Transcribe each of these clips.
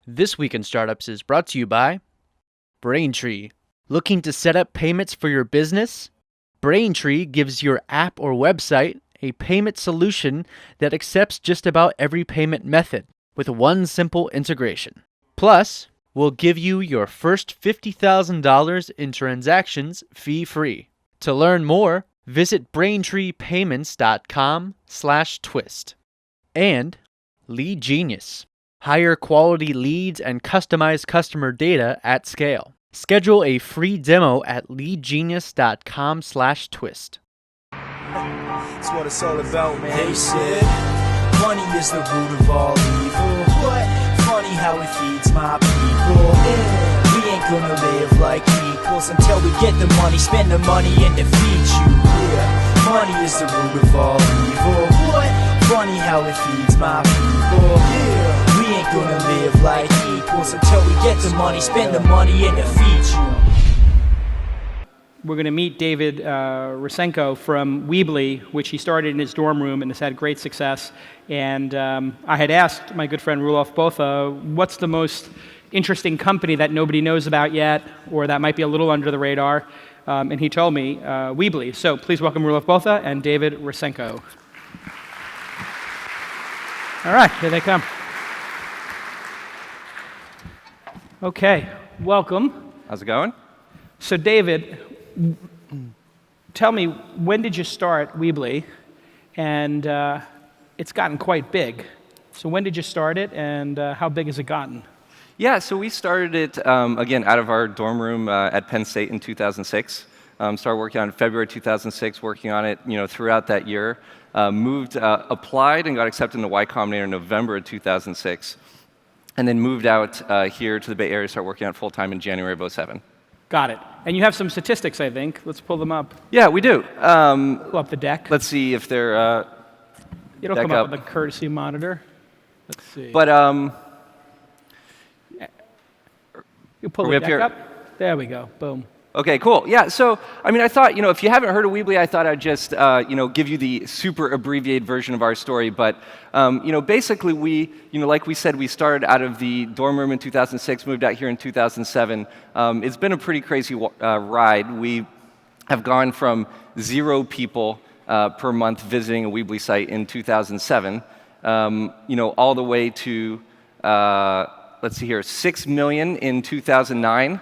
This Week in Startups is brought to you by Braintree. Looking to set up payments for your business? Braintree gives your app or website a payment solution that accepts just about every payment method with one simple integration. Plus, we'll give you your first $50,000 in transactions fee-free. To learn more, visit braintreepayments.com/twist. And Lead Genius. Hire quality leads and customize customer data at scale. Schedule a free demo at leadgenius.com/twist. That's what it's all about, man. They said money is the root of all evil. What? Funny how it feeds my people. Yeah. We ain't gonna live like equals until we get the money, spend the money, and defeat you. Yeah. Money is the root of all evil. What? Funny how it feeds my people. Yeah. We ain't gonna live like equals until we get the money, spend the money, and defeat you. We're going to meet David Rusenko from Weebly, which he started in his dorm room and has had great success. And I had asked my good friend Roelof Botha, what's the most interesting company that nobody knows about yet, or that might be a little under the radar? And he told me Weebly. So please welcome Roelof Botha and David Rusenko. All right, here they come. Okay, welcome. How's it going? So David, tell me, when did you start Weebly? And it's gotten quite big. So when did you start it, and how big has it gotten? Yeah, so we started it, again, out of our dorm room at Penn State in 2006. Started working on it in February 2006, working on it throughout that year. Applied and got accepted into Y Combinator in November of 2006. And then moved out here to the Bay Area to start working on it full-time in January of 2007. Got it. And you have some statistics, I think. Let's pull them up. Yeah, we do. Pull up the deck. Let's see if they're It'll come up with a courtesy monitor. Let's see. But you pull the deck up. There we go. Boom. Okay, cool. Yeah, so, I thought, if you haven't heard of Weebly, I thought I'd just, give you the super abbreviated version of our story. But, basically we, like we said, we started out of the dorm room in 2006, moved out here in 2007. It's been a pretty crazy ride. We have gone from 0 people per month visiting a Weebly site in 2007, all the way to, let's see here, 6 million in 2009.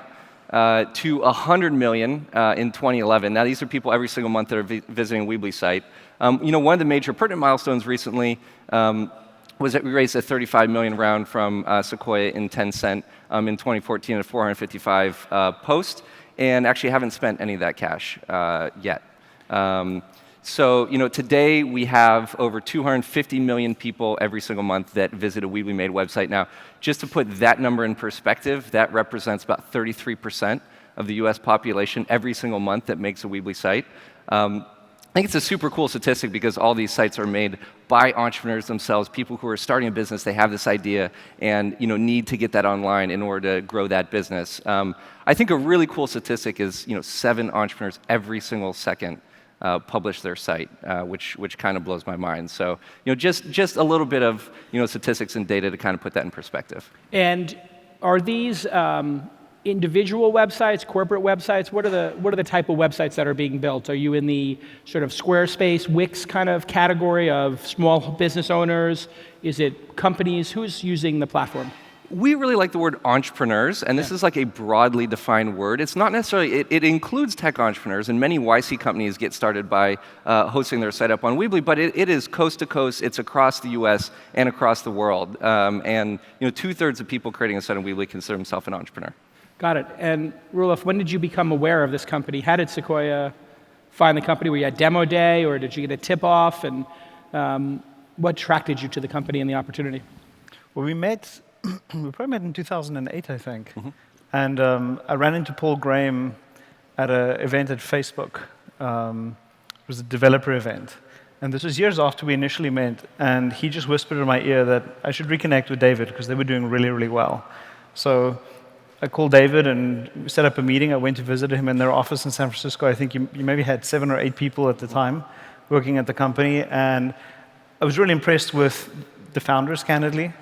To 100 million in 2011. Now, these are people every single month that are visiting a Weebly site. One of the major pertinent milestones recently was that we raised a $35 million round from Sequoia and 10 Cent in 2014 at 455 post, and actually haven't spent any of that cash yet. So, today we have over 250 million people every single month that visit a Weebly made website. Now, just to put that number in perspective, that represents about 33% of the US population every single month that makes a Weebly site. I think it's a super cool statistic because all these sites are made by entrepreneurs themselves, people who are starting a business, they have this idea and need to get that online in order to grow that business. I think a really cool statistic is 7 entrepreneurs every single second publish their site, which kind of blows my mind. So, just a little bit of statistics and data to kind of put that in perspective. And are these individual websites, corporate websites? What are the type of websites that are being built? Are you in the sort of Squarespace, Wix kind of category of small business owners? Is it companies? Who's using the platform? We really like the word entrepreneurs, and this is like a broadly defined word. It's not necessarily, it includes tech entrepreneurs, and many YC companies get started by hosting their site up on Weebly, but it is coast to coast, it's across the US and across the world. And 2/3 of people creating a site on Weebly consider themselves an entrepreneur. Got it. And Roelof, when did you become aware of this company? How did Sequoia find the company? Were you at demo day, or did you get a tip off? And what attracted you to the company and the opportunity? Well, we probably met in 2008, I think. Mm-hmm. And I ran into Paul Graham at an event at Facebook. It was a developer event. And this was years after we initially met. And he just whispered in my ear that I should reconnect with David because they were doing really, really well. So I called David and set up a meeting. I went to visit him in their office in San Francisco. I think you maybe had 7 or 8 people at the time working at the company. And I was really impressed with the founders, candidly.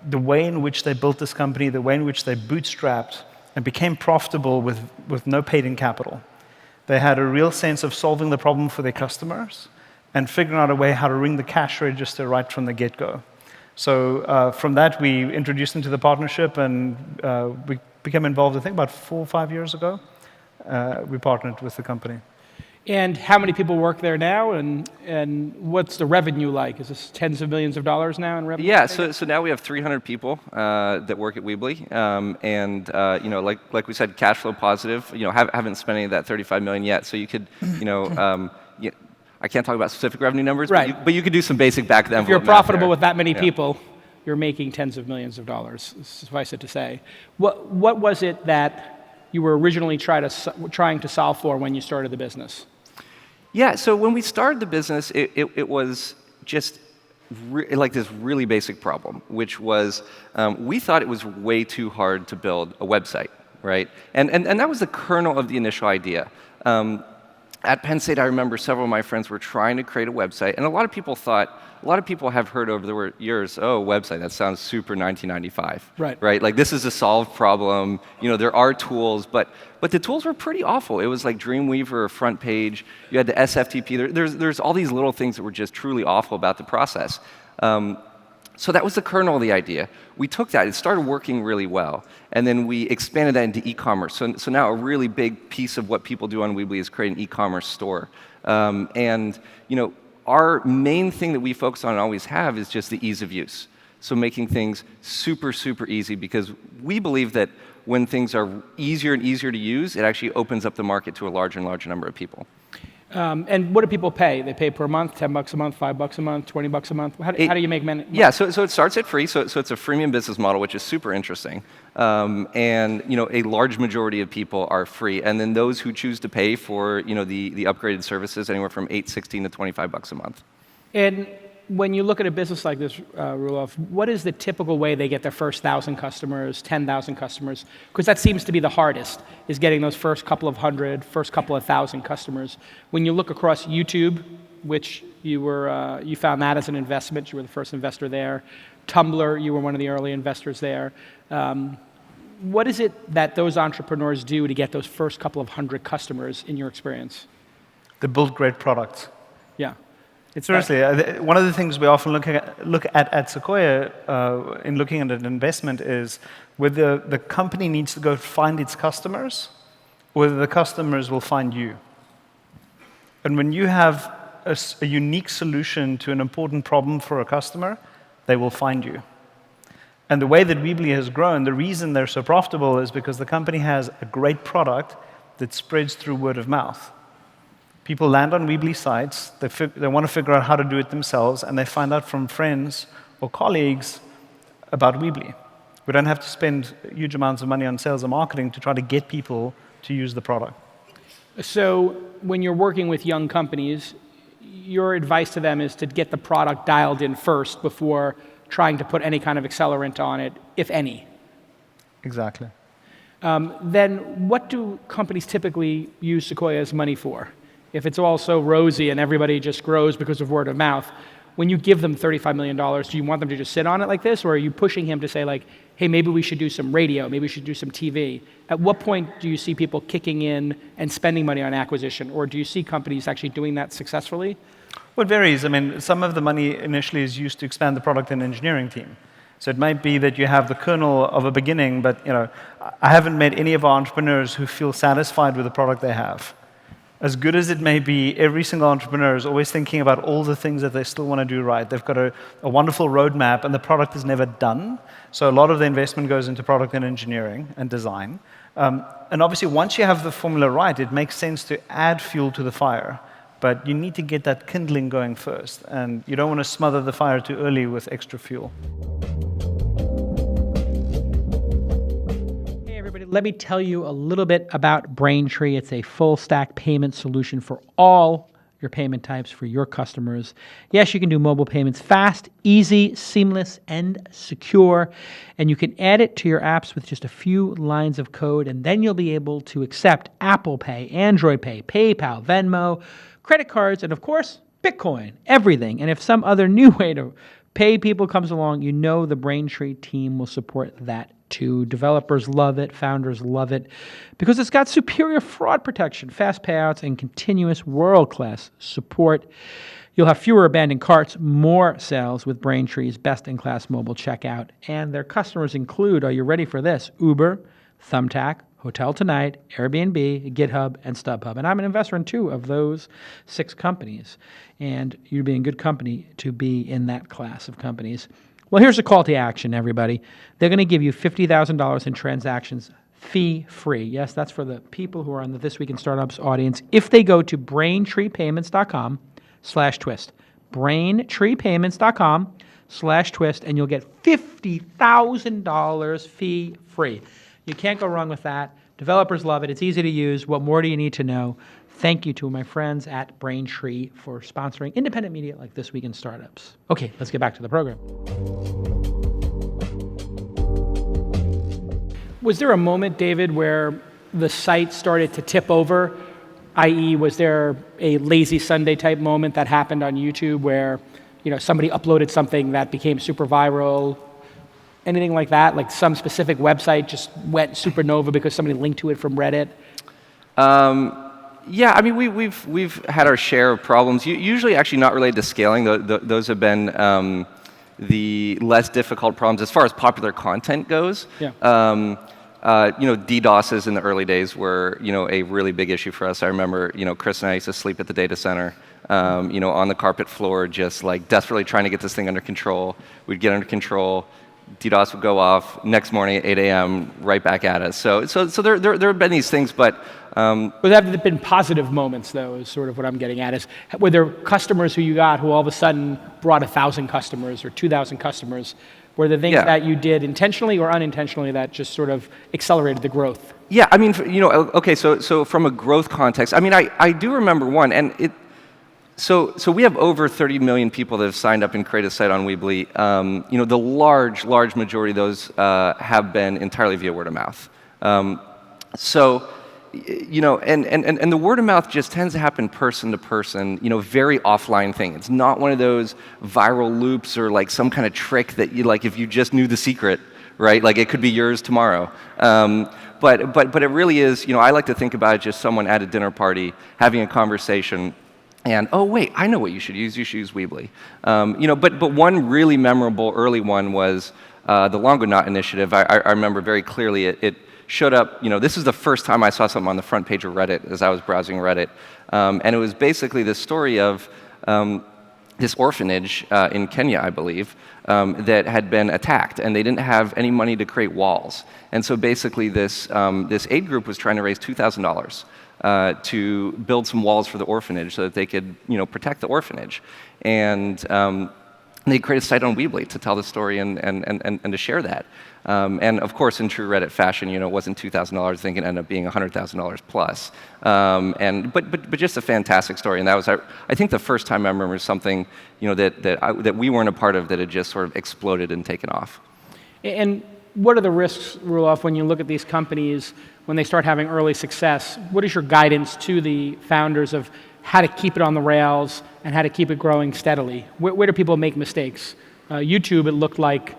the way in which they built this company, the way in which they bootstrapped and became profitable with no paid-in capital. They had a real sense of solving the problem for their customers and figuring out a way how to ring the cash register right from the get-go. So from that, we introduced them to the partnership, and we became involved, I think, about 4 or 5 years ago. We partnered with the company. And how many people work there now, and what's the revenue like? Is this tens of millions of dollars now in revenue? Yeah, so now we have 300 people that work at Weebly, and like we said, cash flow positive. Haven't spent any of that 35 million yet, so you could, I can't talk about specific revenue numbers, right. but you could do some basic back of the envelope. If you're math profitable there. with that many people, you're making tens of millions of dollars. Suffice it to say, what was it that you were originally trying to solve for when you started the business? Yeah, so when we started the business, it was just like this really basic problem, which was we thought it was way too hard to build a website, right? And that was the kernel of the initial idea. At Penn State, I remember several of my friends were trying to create a website, and a lot of people have heard over the years, oh, website, that sounds super 1995. Right? Like, this is a solved problem, there are tools, but the tools were pretty awful. It was like Dreamweaver or Front Page, you had the SFTP, there's all these little things that were just truly awful about the process. So that was the kernel of the idea. We took that, it started working really well, and then we expanded that into e-commerce. So now a really big piece of what people do on Weebly is create an e-commerce store. Our main thing that we focus on and always have is just the ease of use. So making things super, super easy, because we believe that when things are easier and easier to use, it actually opens up the market to a larger and larger number of people. And what do people pay? They pay per month, $10 a month, $5 a month, $20 a month? How do you make money? Yeah, so it starts at free, so it's a freemium business model, which is super interesting. And a large majority of people are free. And then those who choose to pay for the upgraded services, anywhere from $8, $16 to $25 a month. And when you look at a business like this, Roelof, what is the typical way they get their first 1,000 customers, 10,000 customers? Because that seems to be the hardest, is getting those first couple of hundred, first couple of thousand customers. When you look across YouTube, which you found that as an investment, you were the first investor there. Tumblr, you were one of the early investors there. What is it that those entrepreneurs do to get those first couple of hundred customers, in your experience? They build great products. Yeah. Seriously, one of the things we often look at Sequoia in looking at an investment is whether the company needs to go find its customers, or whether the customers will find you. And when you have a unique solution to an important problem for a customer, they will find you. And the way that Weebly has grown, the reason they're so profitable is because the company has a great product that spreads through word of mouth. People land on Weebly sites, they want to figure out how to do it themselves, and they find out from friends or colleagues about Weebly. We don't have to spend huge amounts of money on sales and marketing to try to get people to use the product. So when you're working with young companies, your advice to them is to get the product dialed in first before trying to put any kind of accelerant on it, if any. Exactly. Then what do companies typically use Sequoia's money for? If it's all so rosy and everybody just grows because of word of mouth, when you give them $35 million, do you want them to just sit on it like this, or are you pushing him to say, like, hey, maybe we should do some radio, maybe we should do some TV? At what point do you see people kicking in and spending money on acquisition, or do you see companies actually doing that successfully? Well, it varies. I mean, some of the money initially is used to expand the product and engineering team. So it might be that you have the kernel of a beginning, but I haven't met any of our entrepreneurs who feel satisfied with the product they have. As good as it may be, every single entrepreneur is always thinking about all the things that they still want to do right. They've got a wonderful roadmap, and the product is never done. So a lot of the investment goes into product and engineering and design. And obviously, once you have the formula right, it makes sense to add fuel to the fire. But you need to get that kindling going first. And you don't want to smother the fire too early with extra fuel. Let me tell you a little bit about Braintree. It's a full-stack payment solution for all your payment types for your customers. Yes, you can do mobile payments fast, easy, seamless, and secure. And you can add it to your apps with just a few lines of code, and then you'll be able to accept Apple Pay, Android Pay, PayPal, Venmo, credit cards, and of course, Bitcoin, everything. And if some other new way to paid people comes along, you know the Braintree team will support that too. Developers love it, founders love it, because it's got superior fraud protection, fast payouts, and continuous world-class support. You'll have fewer abandoned carts, more sales with Braintree's best-in-class mobile checkout. And their customers include, are you ready for this? Uber, Thumbtack, Hotel Tonight, Airbnb, GitHub, and StubHub. And I'm an investor in 2 of those 6 companies. And you'd be in good company to be in that class of companies. Well, here's a call to action, everybody. They're going to give you $50,000 in transactions fee-free. Yes, that's for the people who are on the This Week in Startups audience. If they go to BraintreePayments.com/twist. BraintreePayments.com/twist, and you'll get $50,000 fee-free. You can't go wrong with that. Developers love it. It's easy to use. What more do you need to know? Thank you to my friends at Braintree for sponsoring independent media like This Week in Startups. Okay, let's get back to the program. Was there a moment, David, where the site started to tip over? I.e., was there a lazy Sunday type moment that happened on YouTube where, somebody uploaded something that became super viral? Anything like that? Like some specific website just went supernova because somebody linked to it from Reddit? Yeah, I mean, we've had our share of problems. Usually, actually, not related to scaling. Those have been the less difficult problems as far as popular content goes. Yeah. DDoSes in the early days were, a really big issue for us. I remember, Chris and I used to sleep at the data center, on the carpet floor, just like desperately trying to get this thing under control. We'd get under control. DDoS would go off next morning at 8 a.m. right back at us. So there have been these things, but But there have been positive moments, though, is sort of what I'm getting at. Is were there customers who you got who all of a sudden brought 1,000 customers or 2,000 customers? Were there things that you did intentionally or unintentionally that just sort of accelerated the growth? Yeah, I mean, okay, so from a growth context, I mean, I do remember one, and so we have over 30 million people that have signed up and created a site on Weebly. The large majority of those have been entirely via word of mouth. And the word of mouth just tends to happen person to person, very offline thing. It's not one of those viral loops or like some kind of trick that you like if you just knew the secret, right? Like it could be yours tomorrow. But it really is, I like to think about it just someone at a dinner party having a conversation. And, oh, wait, I know what you should use. You should use Weebly. But one really memorable early one was the Longonaut initiative. I remember very clearly it showed up, this is the first time I saw something on the front page of Reddit as I was browsing Reddit. And it was basically this story of this orphanage in Kenya, I believe, that had been attacked, and they didn't have any money to create walls. And so basically this aid group was trying to raise $2,000 to build some walls for the orphanage so that they could, protect the orphanage. And they created a site on Weebly to tell the story and to share that. And of course, in true Reddit fashion, it wasn't $2,000. I think it ended up being $100,000 plus. But just a fantastic story. And that was, I think, the first time I remember something, that we weren't a part of that had just sort of exploded and taken off. And what are the risks, Roelof, when you look at these companies when they start having early success? What is your guidance to the founders of how to keep it on the rails and how to keep it growing steadily? Where do people make mistakes? YouTube, it looked like,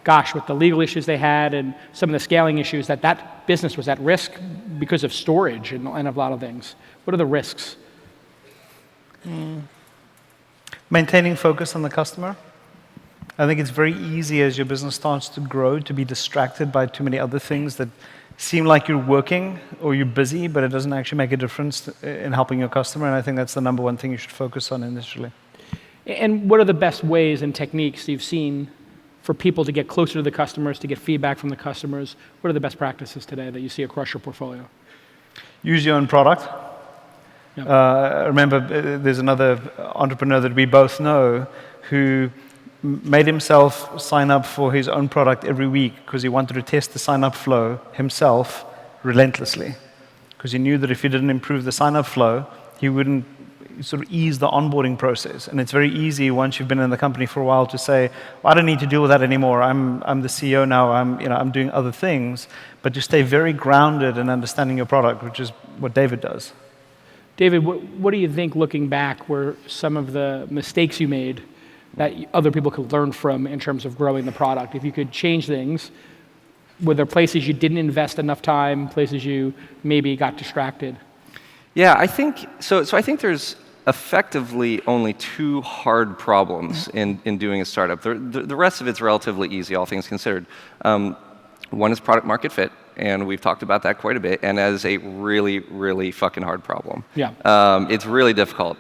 gosh, with the legal issues they had and some of the scaling issues, that business was at risk because of storage and a lot of things. What are the risks? Maintaining focus on the customer. I think it's very easy as your business starts to grow to be distracted by too many other things that seem like you're working or you're busy, but it doesn't actually make a difference in helping your customer. And I think that's the number one thing you should focus on initially. And what are the best ways and techniques you've seen for people to get closer to the customers, to get feedback from the customers? What are the best practices today that you see across your portfolio? Use your own product. Yep. Remember, there's another entrepreneur that we both know who made himself sign up for his own product every week because he wanted to test the sign-up flow himself relentlessly. Because he knew that if he didn't improve the sign-up flow, he wouldn't sort of ease the onboarding process. And it's very easy once you've been in the company for a while to say, well, I don't need to deal with that anymore. I'm the CEO now. I'm doing other things. But to stay very grounded in understanding your product, which is what David does. David, what do you think, looking back, were some of the mistakes you made that other people could learn from in terms of growing the product? If you could change things, were there places you didn't invest enough time, places you maybe got distracted? Yeah, I think so. So I think there's effectively only two hard problems in doing a startup. The rest of it's relatively easy, all things considered. One is product market fit, and we've talked about that quite a bit, and that is a really, really fucking hard problem. Yeah. It's really difficult.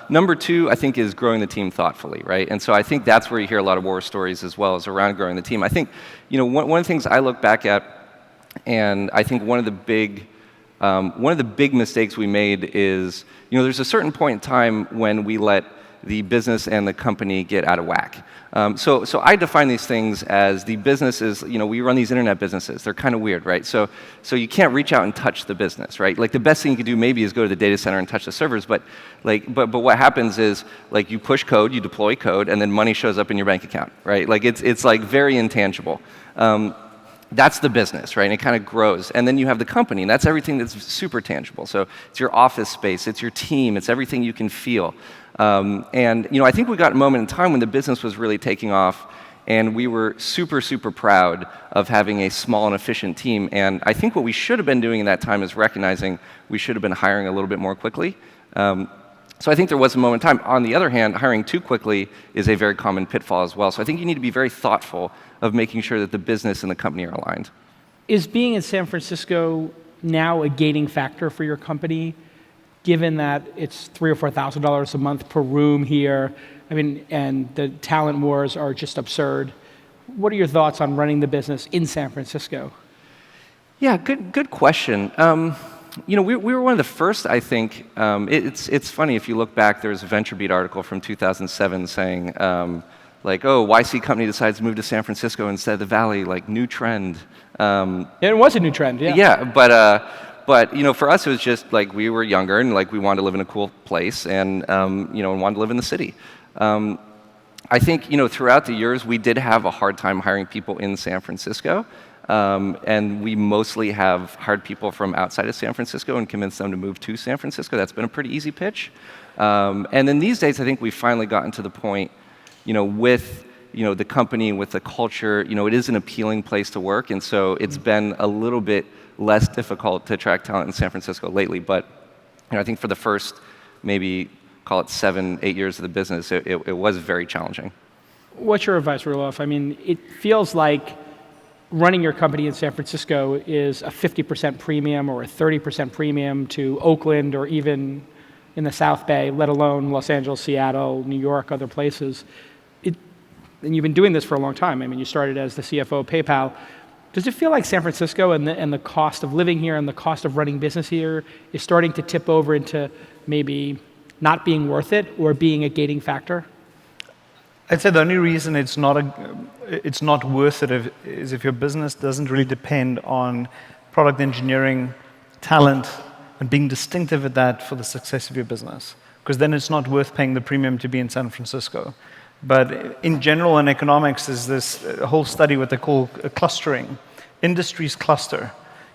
Number two, I think, is growing the team thoughtfully, right? And so I think that's where you hear a lot of war stories as well, is around growing the team. I think, one of the things I look back at, and I think one of the big mistakes we made is, there's a certain point in time when we let the business and the company get out of whack. So I define these things as the businesses, we run these internet businesses. They're kind of weird, right? So you can't reach out and touch the business, right? Like the best thing you can do maybe is go to the data center and touch the servers, but what happens is you push code, you deploy code, and then money shows up in your bank account, right? Like it's like very intangible. That's the business, right? And it kind of grows. And then you have the company, and that's everything that's super tangible. So it's your office space, it's your team, it's everything you can feel. And I think we got a moment in time when the business was really taking off, and we were super, super proud of having a small and efficient team. And I think what we should have been doing in that time is recognizing we should have been hiring a little bit more quickly. So I think there was a moment in time. On the other hand, hiring too quickly is a very common pitfall as well. So I think you need to be very thoughtful of making sure that the business and the company are aligned. Is being in San Francisco now a gating factor for your company, given that it's $3,000 or $4,000 a month per room here? I mean, and the talent wars are just absurd. What are your thoughts on running the business in San Francisco? Yeah, good question. We were one of the first, I think. It's funny, if you look back, there was a VentureBeat article from 2007 saying, YC company decides to move to San Francisco instead of the Valley, new trend. It was a new trend, yeah. Yeah, but for us, it was just we were younger and we wanted to live in a cool place and wanted to live in the city. I think throughout the years we did have a hard time hiring people in San Francisco, and we mostly have hired people from outside of San Francisco and convinced them to move to San Francisco. That's been a pretty easy pitch. And then these days, I think we've finally gotten to the point, with the company, with the culture, it is an appealing place to work, and so it's been a little bit less difficult to attract talent in San Francisco lately. But I think for the first maybe call it 7-8 years of the business, it was very challenging. What's your advice, Roelof? I mean, it feels like running your company in San Francisco is a 50% premium or a 30% premium to Oakland or even in the South Bay, let alone Los Angeles, Seattle, New York, other places. And you've been doing this for a long time. I mean, you started as the CFO of PayPal. Does it feel like San Francisco and the cost of living here and the cost of running business here is starting to tip over into maybe not being worth it or being a gating factor? I'd say the only reason it's not worth it is if your business doesn't really depend on product engineering, talent, and being distinctive at that for the success of your business. Because then it's not worth paying the premium to be in San Francisco. But in general, in economics, there's this whole study what they call clustering. Industries cluster.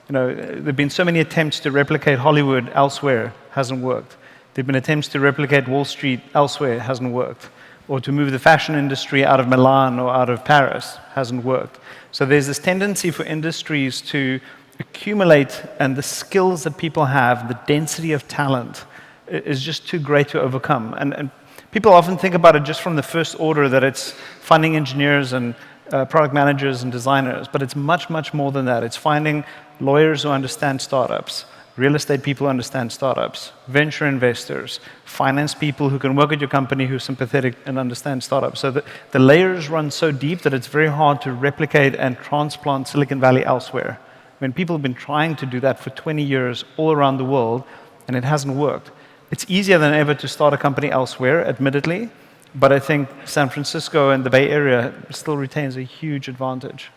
There have been so many attempts to replicate Hollywood elsewhere, hasn't worked. There have been attempts to replicate Wall Street elsewhere, hasn't worked. Or to move the fashion industry out of Milan or out of Paris, hasn't worked. So there's this tendency for industries to accumulate, and the skills that people have, the density of talent, is just too great to overcome. And people often think about it just from the first order, that it's finding engineers and product managers and designers, but it's much, much more than that. It's finding lawyers who understand startups, real estate people who understand startups, venture investors, finance people who can work at your company who are sympathetic and understand startups. So the layers run so deep that it's very hard to replicate and transplant Silicon Valley elsewhere. When people have been trying to do that for 20 years all around the world, and it hasn't worked. It's easier than ever to start a company elsewhere, admittedly, but I think San Francisco and the Bay Area still retains a huge advantage.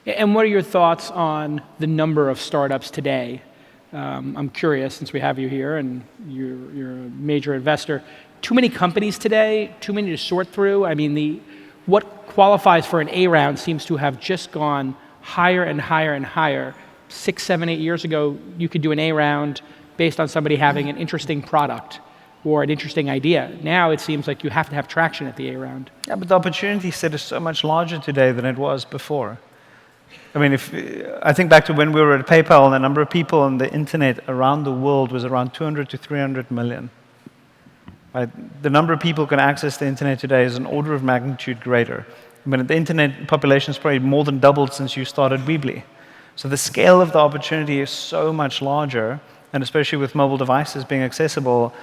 And what are your thoughts on the number of startups today? I'm curious, since we have you here and you're a major investor. Too many companies today, too many to sort through. I mean, what qualifies for an A round seems to have just gone higher and higher and higher. 6, 7, 8 years ago, you could do an A round based on somebody having an interesting product. or an interesting idea. Now it seems like you have to have traction at the A round. Yeah, but the opportunity set is so much larger today than it was before. I mean, I think back to when we were at PayPal, and the number of people on the internet around the world was around 200 to 300 million. Right? The number of people who can access the internet today is an order of magnitude greater. I mean, the internet population has probably more than doubled since you started Weebly. So the scale of the opportunity is so much larger, and especially with mobile devices being accessible,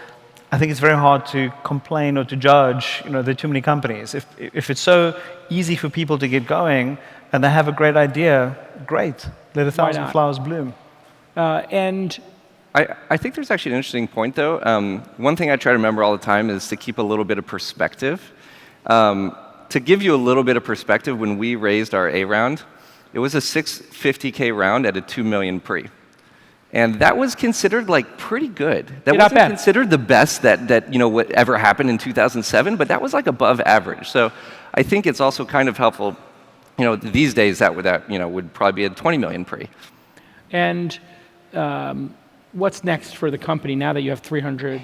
I think it's very hard to complain or to judge, there are too many companies. If it's so easy for people to get going and they have a great idea, great. Let 1,000 flowers bloom. And I think there's actually an interesting point, though. One thing I try to remember all the time is to keep a little bit of perspective. To give you a little bit of perspective, when we raised our A round, it was a $650K round at a $2 million pre. And that was considered like pretty good. That wasn't considered the best that what ever happened in 2007, but that was like above average. So I think it's also kind of helpful. These days that would probably be a 20 million pre. And what's next for the company now that you have 300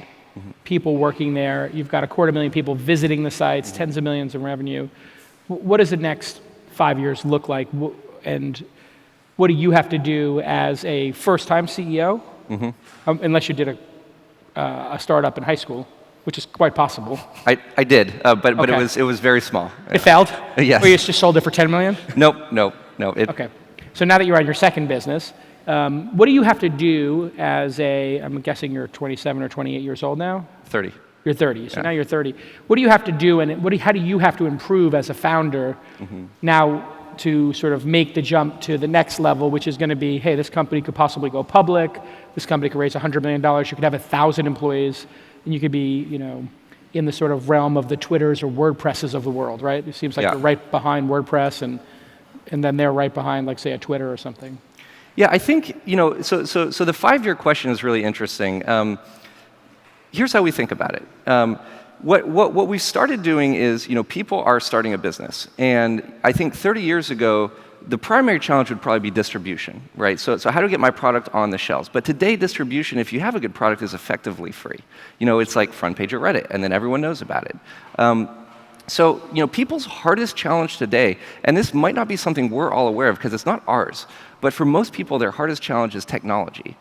people working there? You've got 250,000 people visiting the sites, tens of millions in revenue. What does the next 5 years look like? And what do you have to do as a first-time CEO? Unless you did a startup in high school, which is quite possible. I did, but okay. It was very small. It failed? Yes. Or you just sold it for 10 million? Nope. Okay. So now that you're on your second business, what do you have to do as I'm guessing you're 27 or 28 years old now? 30. You're 30, so now you're 30. What do you have to do, and how do you have to improve as a founder now to sort of make the jump to the next level, which is going to be, hey, this company could possibly go public, this company could raise $100 million, you could have 1,000 employees, and you could be, in the sort of realm of the Twitters or WordPresses of the world, right? It seems like you're right behind WordPress, and then they're right behind, like, say, a Twitter or something. Yeah, I think, so the 5-year question is really interesting. Here's how we think about it. What we started doing is, people are starting a business. And I think 30 years ago, the primary challenge would probably be distribution, right? So how do I get my product on the shelves? But today, distribution, if you have a good product, is effectively free. It's like front page of Reddit, and then everyone knows about it. So, people's hardest challenge today, and this might not be something we're all aware of because it's not ours, but for most people, their hardest challenge is technology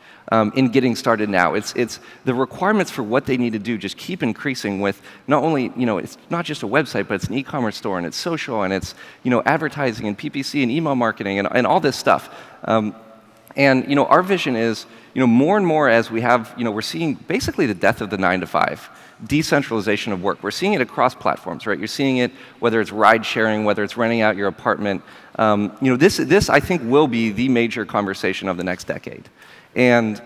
in getting started now. It's the requirements for what they need to do just keep increasing with not only, it's not just a website, but it's an e-commerce store, and it's social, and it's, advertising, and PPC, and email marketing, and all this stuff. And, our vision is, more and more as we have, we're seeing basically the death of the 9-to-5. Decentralization of work. We're seeing it across platforms, right? You're seeing it whether it's ride sharing, whether it's renting out your apartment. This I think will be the major conversation of the next decade. And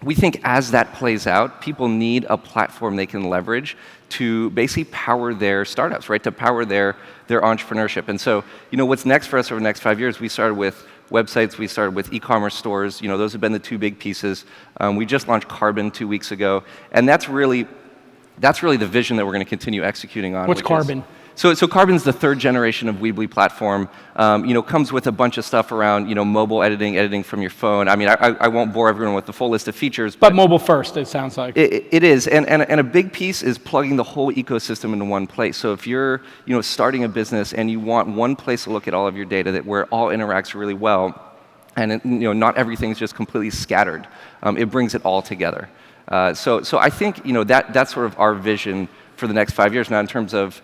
we think as that plays out, people need a platform they can leverage to basically power their startups, right? To power their entrepreneurship. And so, what's next for us over the next 5 years? We started with websites, we started with e-commerce stores. Those have been the two big pieces. We just launched Carbon 2 weeks ago, and that's really the vision that we're going to continue executing on. What's Carbon? So Carbon's the third generation of Weebly platform. Comes with a bunch of stuff around, mobile editing from your phone. I mean, I won't bore everyone with the full list of features. But mobile first, it sounds like. It is, and a big piece is plugging the whole ecosystem into one place. So if you're, starting a business and you want one place to look at all of your data where it all interacts really well, and not everything's just completely scattered, it brings it all together. So I think that's sort of our vision for the next 5 years. Now, in terms of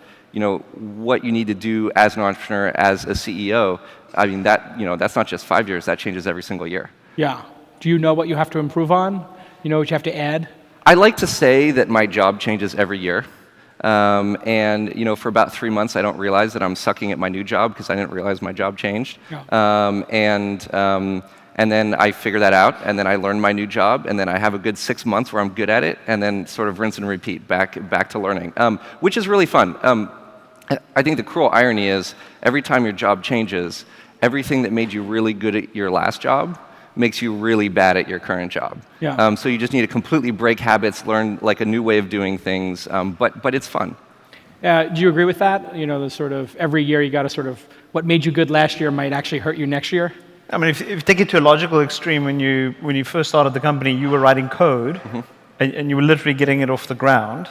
what you need to do as an entrepreneur, as a CEO, I mean that's not just 5 years. That changes every single year. Yeah. Do you know what you have to improve on? You know what you have to add? I like to say that my job changes every year. And for about 3 months, I don't realize that I'm sucking at my new job because I didn't realize my job changed. Yeah. And then I figure that out, and then I learn my new job, and then I have a good 6 months where I'm good at it, and then sort of rinse and repeat, back to learning, which is really fun. I think the cruel irony is every time your job changes, everything that made you really good at your last job makes you really bad at your current job. Yeah. So you just need to completely break habits, learn like a new way of doing things, but it's fun. Do you agree with that? The sort of every year you got to sort of what made you good last year might actually hurt you next year. I mean, if you take it to a logical extreme, when you first started the company, you were writing code, and you were literally getting it off the ground.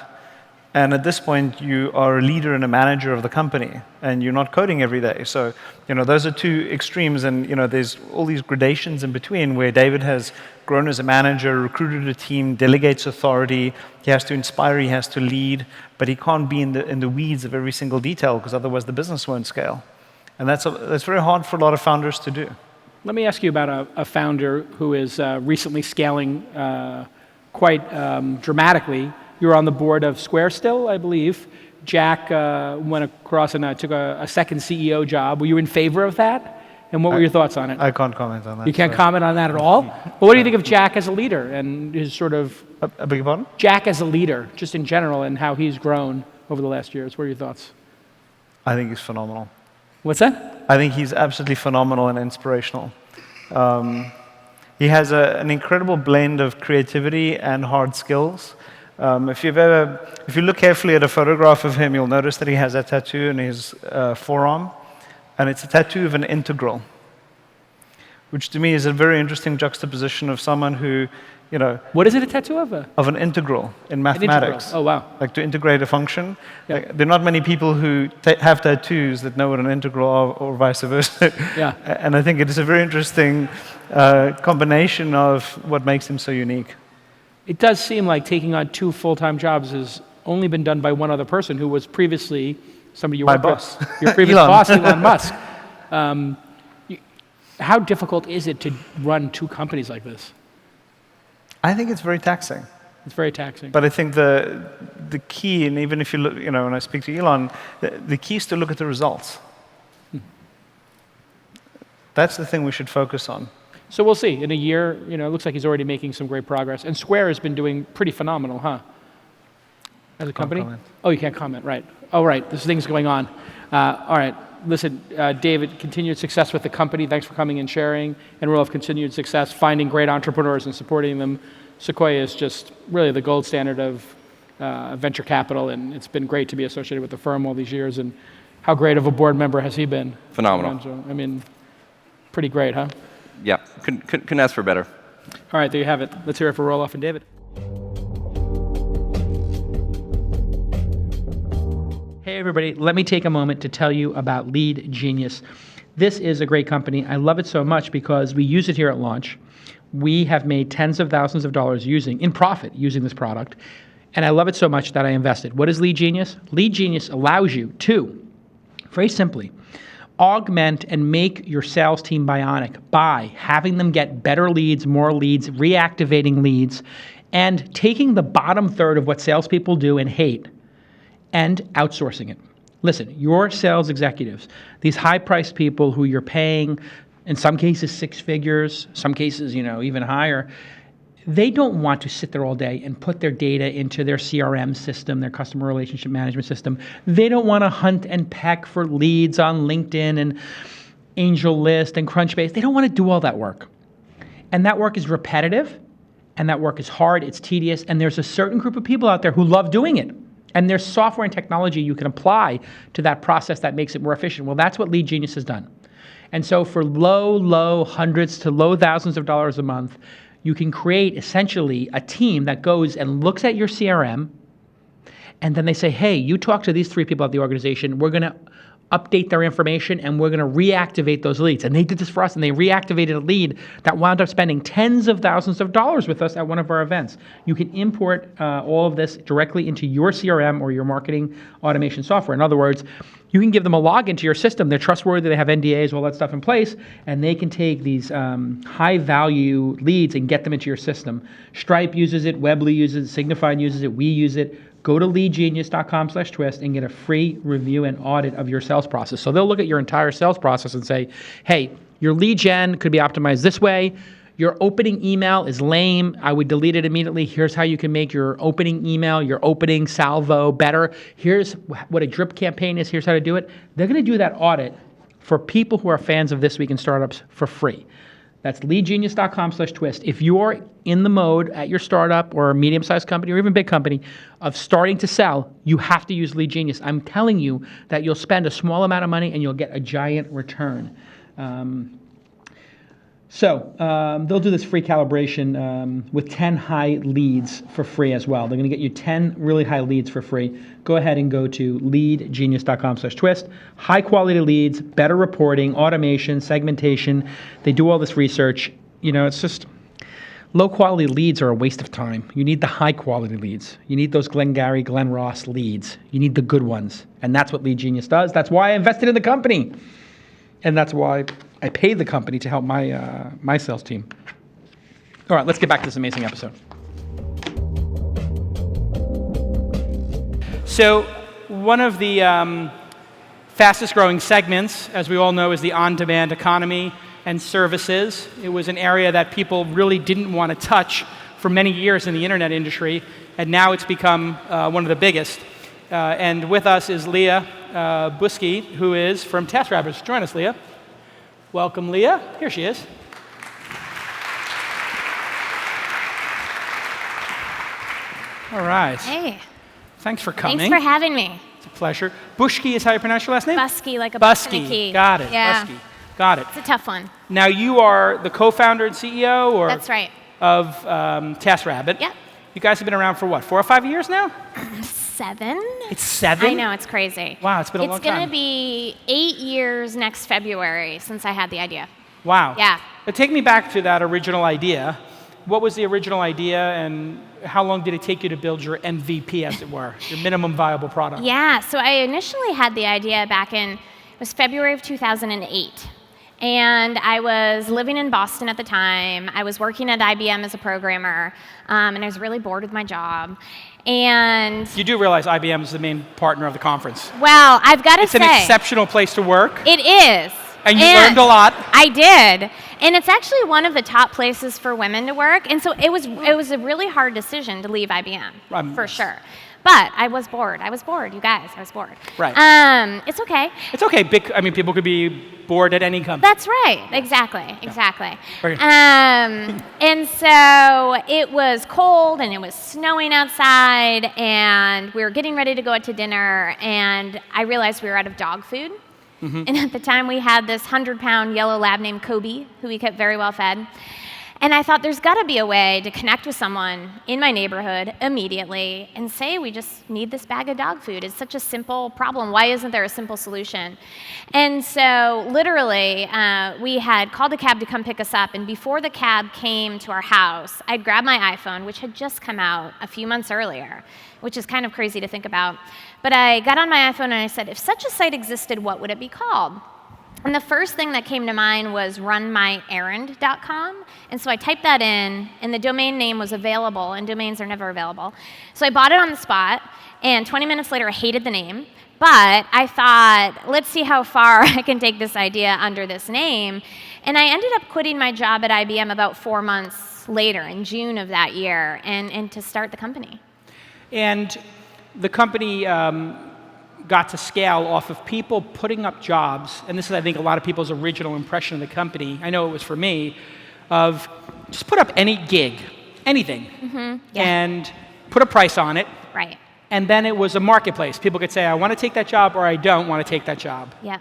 And at this point, you are a leader and a manager of the company, and you're not coding every day. So, those are two extremes, and there's all these gradations in between where David has grown as a manager, recruited a team, delegates authority. He has to inspire, he has to lead, but he can't be in the weeds of every single detail because otherwise the business won't scale. And that's very hard for a lot of founders to do. Let me ask you about a founder who is recently scaling quite dramatically. You're on the board of Square still, I believe. Jack went across and took a second CEO job. Were you in favor of that? And what were your thoughts on it? I can't comment on that. You can't comment on that at all? Well, what do you think of Jack as a leader and his sort of... I beg your pardon? Jack as a leader, just in general, and how he's grown over the last years. What are your thoughts? I think he's phenomenal. What's that? I think he's absolutely phenomenal and inspirational. He has an incredible blend of creativity and hard skills. If you look carefully at a photograph of him, you'll notice that he has a tattoo in his forearm, and it's a tattoo of an integral, which to me is a very interesting juxtaposition of someone who, What is it a tattoo of? Of an integral in mathematics. Oh, wow. Like to integrate a function. Yeah. Like, there are not many people who have tattoos that know what an integral are, or vice versa. Yeah. And I think it is a very interesting combination of what makes him so unique. It does seem like taking on 2 full-time jobs has only been done by one other person who was previously somebody you My worked boss. with. Your previous boss, Elon Musk. How difficult is it to run 2 companies like this? I think it's very taxing. It's very taxing. But I think the key, and even if you look, when I speak to Elon, the key is to look at the results. That's the thing we should focus on. So we'll see. In a year, it looks like he's already making some great progress. And Square has been doing pretty phenomenal, huh? As a company? Comment. Oh, you can't comment, right. Oh, right, there's things going on. All right, listen, David, continued success with the company. Thanks for coming and sharing. And Roelof, continued success finding great entrepreneurs and supporting them. Sequoia is just really the gold standard of venture capital, and it's been great to be associated with the firm all these years. And how great of a board member has he been? Phenomenal. I mean, pretty great, huh? Yeah, couldn't ask for better. All right, there you have it. Let's hear it for Roelof and David. Hey, everybody. Let me take a moment to tell you about Lead Genius. This is a great company. I love it so much because we use it here at launch. We have made tens of thousands of dollars in profit using this product. And I love it so much that I invested. What is Lead Genius? Lead Genius allows you to, very simply, augment and make your sales team bionic by having them get better leads, more leads, reactivating leads, and taking the bottom third of what salespeople do and hate and outsourcing it. Listen, your sales executives, these high-priced people who you're paying, in some cases 6 figures, some cases, even higher, they don't want to sit there all day and put their data into their CRM system, their customer relationship management system. They don't want to hunt and peck for leads on LinkedIn and AngelList and Crunchbase. They don't want to do all that work. And that work is repetitive, and that work is hard, it's tedious, and there's a certain group of people out there who love doing it. And there's software and technology you can apply to that process that makes it more efficient. Well, that's what Lead Genius has done. And so for low hundreds to low thousands of dollars a month, you can create essentially a team that goes and looks at your CRM, and then they say, hey, you talk to these 3 people at the organization, we're going to update their information, and we're going to reactivate those leads. And they did this for us, and they reactivated a lead that wound up spending tens of thousands of dollars with us at one of our events. You can import all of this directly into your CRM or your marketing automation software. In other words, you can give them a login to your system. They're trustworthy. They have NDAs, all that stuff in place, and they can take these high-value leads and get them into your system. Stripe uses it. Weebly uses it. Signify uses it. We use it. Go to leadgenius.com/twist and get a free review and audit of your sales process. So they'll look at your entire sales process and say, hey, your lead gen could be optimized this way. Your opening email is lame. I would delete it immediately. Here's how you can make your opening email, your opening salvo better. Here's what a drip campaign is. Here's how to do it. They're going to do that audit for people who are fans of This Week in Startups for free. That's leadgenius.com/twist. If you're in the mode at your startup or a medium-sized company or even big company of starting to sell, you have to use Lead Genius. I'm telling you that you'll spend a small amount of money and you'll get a giant return. So they'll do this free calibration with 10 high leads for free as well. They're going to get you 10 really high leads for free. Go ahead and go to leadgenius.com/twist. High quality leads, better reporting, automation, segmentation. They do all this research. It's just low quality leads are a waste of time. You need the high quality leads. You need those Glengarry, Glen Ross leads. You need the good ones. And that's what Lead Genius does. That's why I invested in the company. And that's why I paid the company to help my sales team. All right, let's get back to this amazing episode. So one of the fastest growing segments, as we all know, is the on-demand economy and services. It was an area that people really didn't want to touch for many years in the internet industry, and now it's become one of the biggest. And with us is Leah Busque, who is from TaskRabbit. Join us, Leah. Welcome, Leah. Here she is. All right. Hey. Thanks for coming. Thanks for having me. It's a pleasure. Busque is how you pronounce your last name? Busque, like a Busque. key. Got it. Yeah. Busque. Got it. It's a tough one. Now, you are the co-founder and CEO or That's right. of TaskRabbit. Yep. You guys have been around for what, 4 or 5 years now? 7. It's 7? I know, it's crazy. Wow, it's been a long It's going time. to be 8 years next February since I had the idea. Wow. Yeah. But take me back to that original idea. What was the original idea, and how long did it take you to build your MVP, as it were, your minimum viable product? Yeah, so I initially had the idea back in, it was February of 2008. And I was living in Boston at the time. I was working at IBM as a programmer, and I was really bored with my job. And You do realize IBM is the main partner of the conference. well, I've got to It's say, an exceptional place to work, it is. and you learned a lot. I did. And it's actually one of the top places for women to work. And so it was a really hard decision to leave IBM, for sure. But I was bored. You guys. I was bored. Right. It's okay. It's okay. People could be bored at any company. That's right. Exactly. Very good. And so it was cold and it was snowing outside and we were getting ready to go out to dinner and I realized we were out of dog food. Mm-hmm. And at the time we had this 100-pound yellow lab named Kobe, who we kept very well fed. And I thought there's got to be a way to connect with someone in my neighborhood immediately and say we just need this bag of dog food. It's such a simple problem. Why isn't there a simple solution? And so literally we had called a cab to come pick us up. And before the cab came to our house, I'd grabbed my iPhone, which had just come out a few months earlier, which is kind of crazy to think about. But I got on my iPhone and I said, if such a site existed, what would it be called? And the first thing that came to mind was runmyerrand.com. And so I typed that in, and the domain name was available, and domains are never available. So I bought it on the spot, and 20 minutes later, I hated the name. But I thought, let's see how far I can take this idea under this name. And I ended up quitting my job at IBM about 4 months later, in June of that year, and to start the company. And the company got to scale off of people putting up jobs, and this is, I think, a lot of people's original impression of the company. I know it was for me, of just put up any gig, anything, and put a price on it. Right. And then it was a marketplace. People could say, I want to take that job, or I don't want to take that job. Yeah.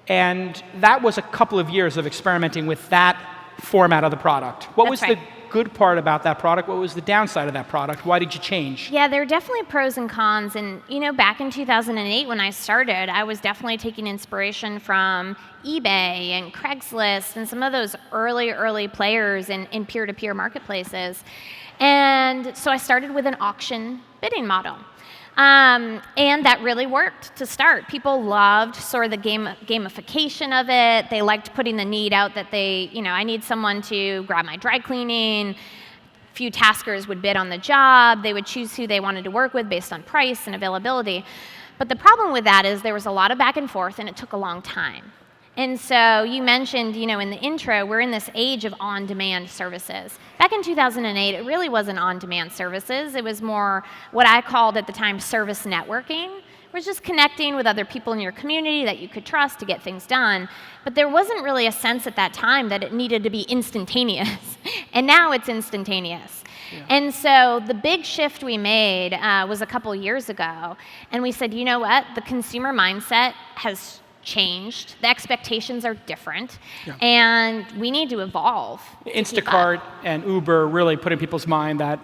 And that was a couple of years of experimenting with that format of the product. What was the good part about that product? What was the downside of that product? Why did you change? Yeah, there are definitely pros and cons. And, back in 2008 when I started, I was definitely taking inspiration from eBay and Craigslist and some of those early players in peer-to-peer marketplaces. And so I started with an auction bidding model. And that really worked to start. People loved sort of the gamification of it. They liked putting the need out that I need someone to grab my dry cleaning. Few taskers would bid on the job. They would choose who they wanted to work with based on price and availability. But the problem with that is there was a lot of back and forth, and it took a long time. And so you mentioned, in the intro, we're in this age of on-demand services. Back in 2008, it really wasn't on-demand services. It was more what I called at the time service networking. It was just connecting with other people in your community that you could trust to get things done. But there wasn't really a sense at that time that it needed to be instantaneous. And now it's instantaneous. Yeah. And so the big shift we made was a couple years ago. And we said, you know what? The consumer mindset has changed. The expectations are different, and we need to evolve. Instacart and Uber really put in people's mind that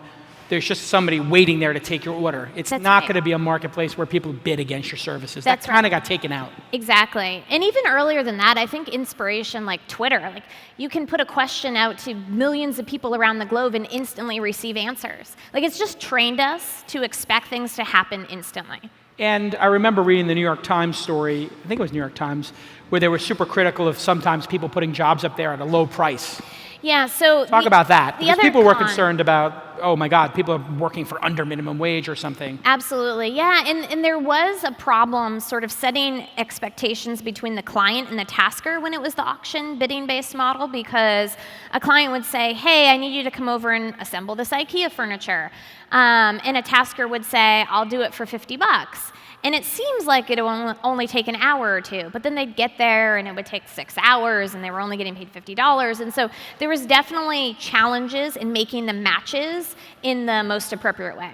there's just somebody waiting there to take your order. It's not going to be a marketplace where people bid against your services. That kind of got taken out. Exactly. And even earlier than that, I think inspiration like Twitter, like you can put a question out to millions of people around the globe and instantly receive answers. Like it's just trained us to expect things to happen instantly. And I remember reading the New York Times story, I think it was New York Times, where they were super critical of sometimes people putting jobs up there at a low price. Yeah, so Talk about that. Because people were con- concerned about, oh my God, people are working for under minimum wage or something. Absolutely, yeah. And there was a problem sort of setting expectations between the client and the tasker when it was the auction bidding-based model, because a client would say, hey, I need you to come over and assemble this IKEA furniture. And a tasker would say, I'll do it for $50. And it seems like it would only take an hour or two, but then they'd get there and it would take 6 hours and they were only getting paid $50. And so there was definitely challenges in making the matches in the most appropriate way.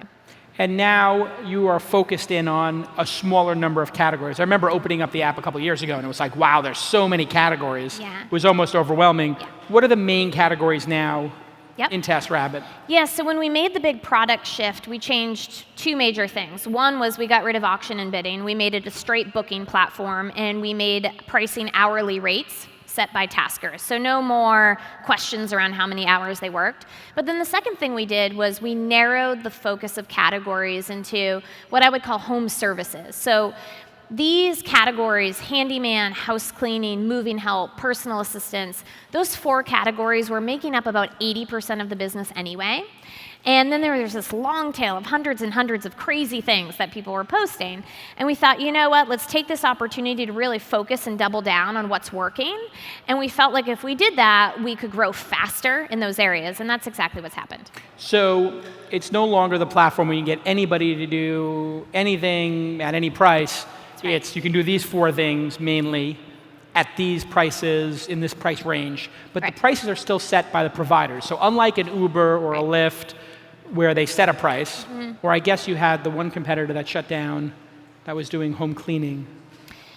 And now you are focused in on a smaller number of categories. I remember opening up the app a couple years ago and it was like, wow, there's so many categories. Yeah. It was almost overwhelming. Yeah. What are the main categories now Yep. in TaskRabbit? Yeah, so when we made the big product shift, we changed two major things. One was we got rid of auction and bidding. We made it a straight booking platform, and we made pricing hourly rates set by taskers. So no more questions around how many hours they worked. But then the second thing we did was we narrowed the focus of categories into what I would call home services. So these categories, handyman, house cleaning, moving help, personal assistance, those 4 categories were making up about 80% of the business anyway. And then there was this long tail of hundreds and hundreds of crazy things that people were posting. And we thought, you know what, let's take this opportunity to really focus and double down on what's working. And we felt like if we did that, we could grow faster in those areas. And that's exactly what's happened. So it's no longer the platform where you can get anybody to do anything at any price. Right. It's you can do these 4 things mainly at these prices in this price range, but Right. the prices are still set by the providers. So unlike an Uber or a Lyft where they set a price, or I guess you had the one competitor that shut down that was doing home cleaning.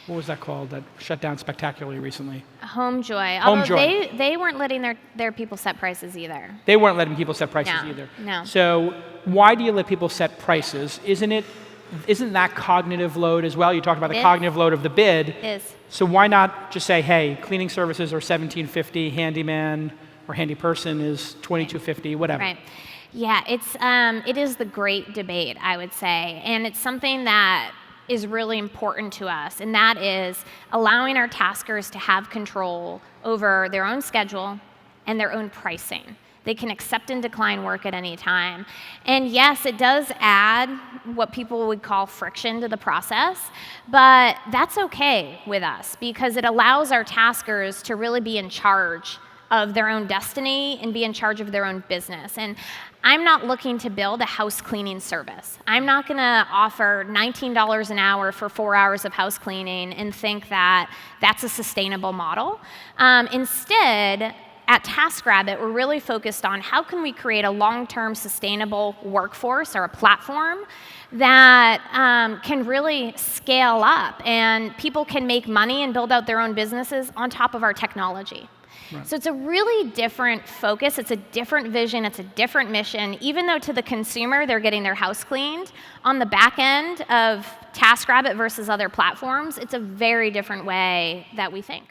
What was that called that shut down spectacularly recently? HomeJoy. HomeJoy. Although they weren't letting their people set prices either. They weren't letting people set prices No, either. no. So why do you let people set prices? Isn't that cognitive load as well? You talked about the It is. cognitive load of the bid. It is. So why not just say, hey, cleaning services are $17.50, handyman or handy person is $22.50, whatever. Right. Yeah, it is the great debate, I would say, and it's something that is really important to us, and that is allowing our taskers to have control over their own schedule and their own pricing. They can accept and decline work at any time. And yes, it does add what people would call friction to the process, but that's okay with us because it allows our taskers to really be in charge of their own destiny and be in charge of their own business. And I'm not looking to build a house cleaning service. I'm not going to offer $19 an hour for 4 hours of house cleaning and think that that's a sustainable model. Instead, at TaskRabbit, we're really focused on how can we create a long-term sustainable workforce or a platform that can really scale up and people can make money and build out their own businesses on top of our technology. Right. So it's a really different focus, it's a different vision, it's a different mission. Even though to the consumer they're getting their house cleaned, on the back end of TaskRabbit versus other platforms, it's a very different way that we think.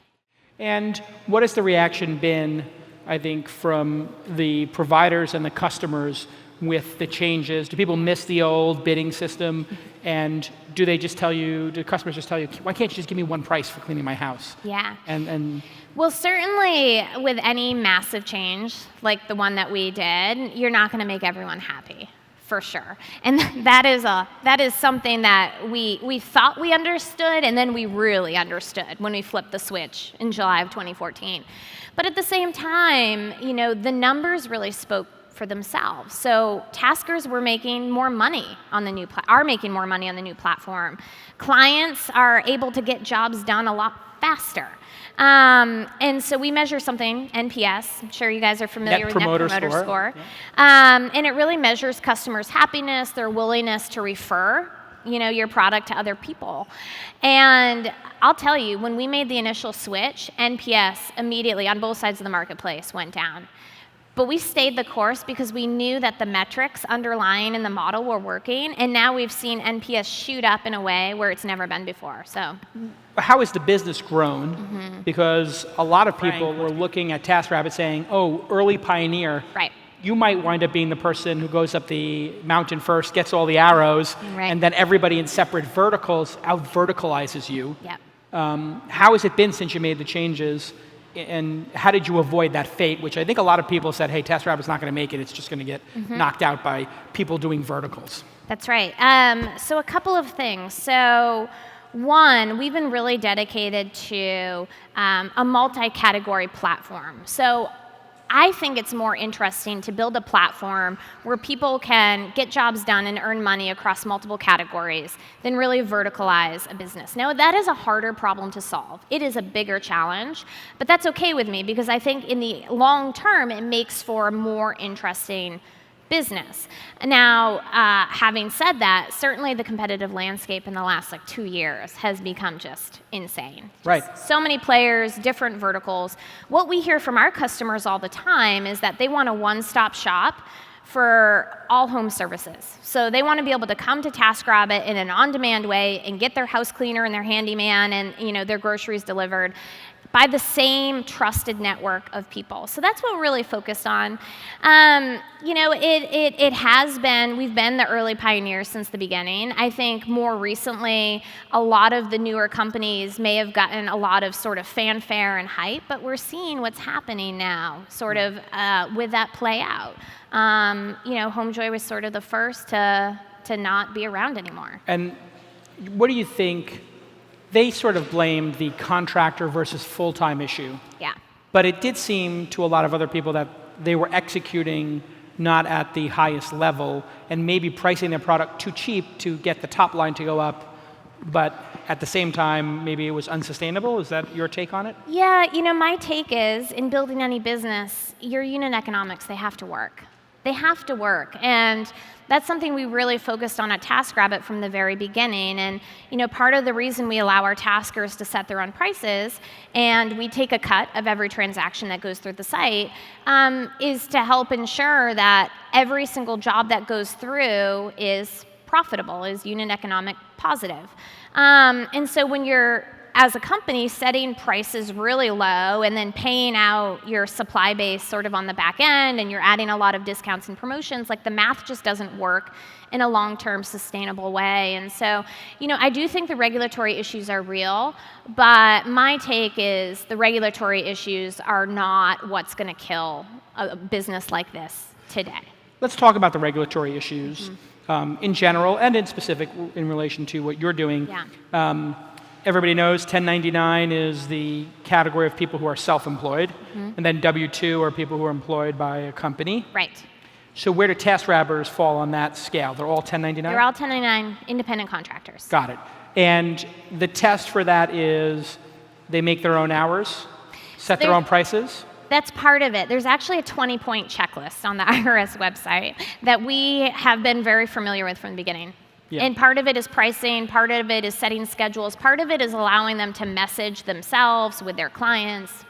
And what has the reaction been, I think, from the providers and the customers with the changes? Do people miss the old bidding system? And do customers just tell you, why can't you just give me one price for cleaning my house? Yeah. And well, certainly with any massive change like the one that we did, you're not going to make everyone happy, for sure. And that is something that we thought we understood, and then we really understood when we flipped the switch in July of 2014. But at the same time, the numbers really spoke for themselves. So taskers were making more money on the new platform. Clients are able to get jobs done a lot faster. And so we measure something, NPS. I'm sure you guys are familiar with Net Promoter Score. Yeah. And it really measures customers' happiness, their willingness to refer your product to other people. And I'll tell you, when we made the initial switch, NPS immediately on both sides of the marketplace went down. But we stayed the course because we knew that the metrics underlying in the model were working, and now we've seen NPS shoot up in a way where it's never been before. So, how has the business grown? Because a lot of people were looking at TaskRabbit saying, oh, early pioneer. Right. You might wind up being the person who goes up the mountain first, gets all the arrows, Right. and then everybody in separate verticals out-verticalizes you. Yep. How has it been since you made the changes, and how did you avoid that fate, which I think a lot of people said, hey, TaskRabbit's not going to make it, it's just going to get knocked out by people doing verticals. That's right. So a couple of things. So one, we've been really dedicated to a multi-category platform. So I think it's more interesting to build a platform where people can get jobs done and earn money across multiple categories than really verticalize a business. Now, that is a harder problem to solve. It is a bigger challenge, but that's okay with me because I think in the long term, it makes for a more interesting business. Now, having said that, certainly the competitive landscape in the last 2 years has become just insane. Right. So many players, different verticals. What we hear from our customers all the time is that they want a one-stop shop for all home services. So they want to be able to come to TaskRabbit in an on-demand way and get their house cleaner and their handyman and their groceries delivered by the same trusted network of people. So that's what we're really focused on. It has been, we've been the early pioneers since the beginning. I think more recently, a lot of the newer companies may have gotten a lot of sort of fanfare and hype, but we're seeing what's happening now, sort of with that play out. HomeJoy was sort of the first to not be around anymore. And what do you think? They sort of blamed the contractor versus full-time issue. Yeah. But it did seem to a lot of other people that they were executing not at the highest level and maybe pricing their product too cheap to get the top line to go up, but at the same time, maybe it was unsustainable. Is that your take on it? Yeah, my take is in building any business, your unit economics, they have to work. They have to work. And that's something we really focused on at TaskRabbit from the very beginning. And part of the reason we allow our taskers to set their own prices and we take a cut of every transaction that goes through the site is to help ensure that every single job that goes through is profitable, is unit economic positive. And so when you're, as a company, setting prices really low and then paying out your supply base sort of on the back end and you're adding a lot of discounts and promotions, the math just doesn't work in a long-term sustainable way. And so, I do think the regulatory issues are real, but my take is the regulatory issues are not what's going to kill a business like this today. Let's talk about the regulatory issues in general and in specific in relation to what you're doing. Yeah. Everybody knows 1099 is the category of people who are self-employed, and then W-2 are people who are employed by a company. Right. So where do TaskRabbers fall on that scale? They're all 1099? They're all 1099 independent contractors. Got it. And the test for that is they make their own hours, set their own prices? That's part of it. There's actually a 20-point checklist on the IRS website that we have been very familiar with from the beginning. Yeah. And part of it is pricing, part of it is setting schedules, part of it is allowing them to message themselves with their clients.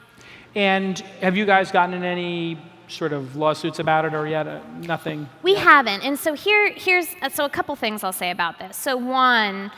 And have you guys gotten in any sort of lawsuits about it or yet? Nothing? We haven't. And so here's a couple things I'll say about this. So one,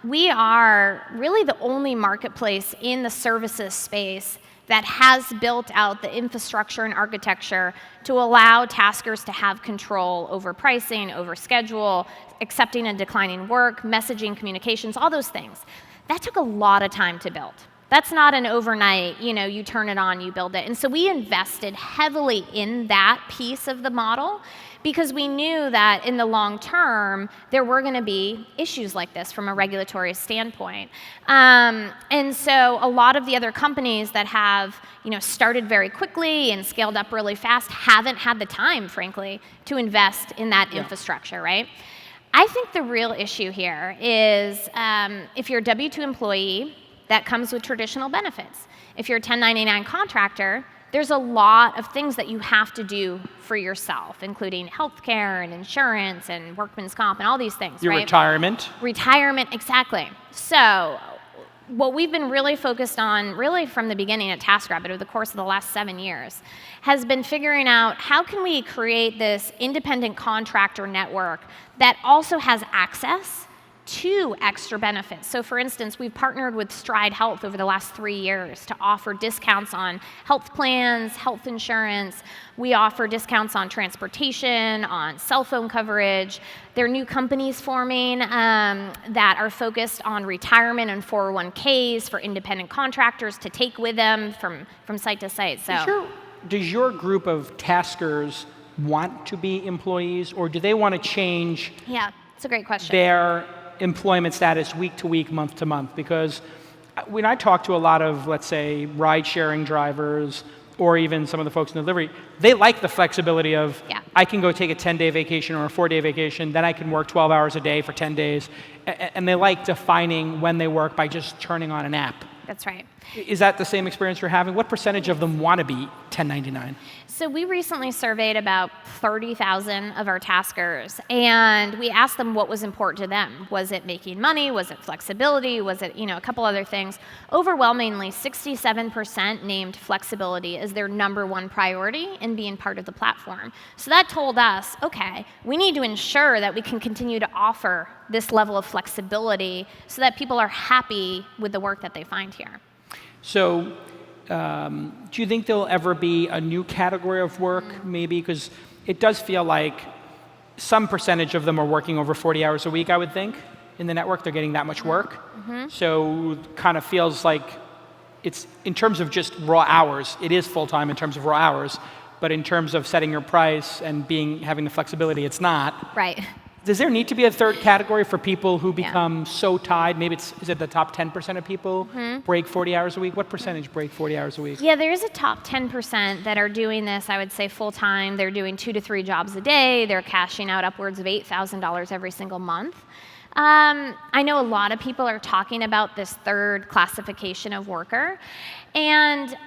we are really the only marketplace in the services space that has built out the infrastructure and architecture to allow taskers to have control over pricing, over schedule, accepting and declining work, messaging, communications, all those things. That took a lot of time to build. That's not an overnight, you turn it on, you build it. And so we invested heavily in that piece of the model because we knew that in the long term, there were going to be issues like this from a regulatory standpoint. And so a lot of the other companies that have started very quickly and scaled up really fast haven't had the time, frankly, to invest in that infrastructure, right? I think the real issue here is if you're a W-2 employee, that comes with traditional benefits. If you're a 1099 contractor, there's a lot of things that you have to do for yourself, including healthcare and insurance and workman's comp and all these things, Your right? retirement. Retirement, exactly. So what we've been really focused on, really from the beginning at TaskRabbit over the course of the last 7 years, has been figuring out how can we create this independent contractor network that also has access to extra benefits. So for instance, we've partnered with Stride Health over the last 3 years to offer discounts on health plans, health insurance. We offer discounts on transportation, on cell phone coverage. There are new companies forming that are focused on retirement and 401ks for independent contractors to take with them from site to site. So, Does your group of taskers want to be employees, or do they want to change yeah, it's a great question. their employment status week to week, month to month? Because when I talk to a lot of, let's say, ride-sharing drivers or even some of the folks in delivery, they like the flexibility of, I can go take a 10-day vacation or a 4-day vacation, then I can work 12 hours a day for 10 days. And they like defining when they work by just turning on an app. That's right. Is that the same experience you're having? What percentage of them want to be 1099? So we recently surveyed about 30,000 of our taskers, and we asked them what was important to them. Was it making money? Was it flexibility? Was it, a couple other things? Overwhelmingly, 67% named flexibility as their number one priority in being part of the platform. So that told us, okay, we need to ensure that we can continue to offer this level of flexibility so that people are happy with the work that they find here. So do you think there'll ever be a new category of work, maybe? Because it does feel like some percentage of them are working over 40 hours a week, I would think, in the network. They're getting that much work. So kind of feels like it's, in terms of just raw hours, it is full-time in terms of raw hours, but in terms of setting your price and having the flexibility, it's not. Right. Does there need to be a third category for people who become so tied? Maybe is it the top 10% of people break 40 hours a week? What percentage break 40 hours a week? Yeah, there is a top 10% that are doing this, I would say, full-time. They're doing 2 to 3 jobs a day. They're cashing out upwards of $8,000 every single month. I know a lot of people are talking about this third classification of worker, and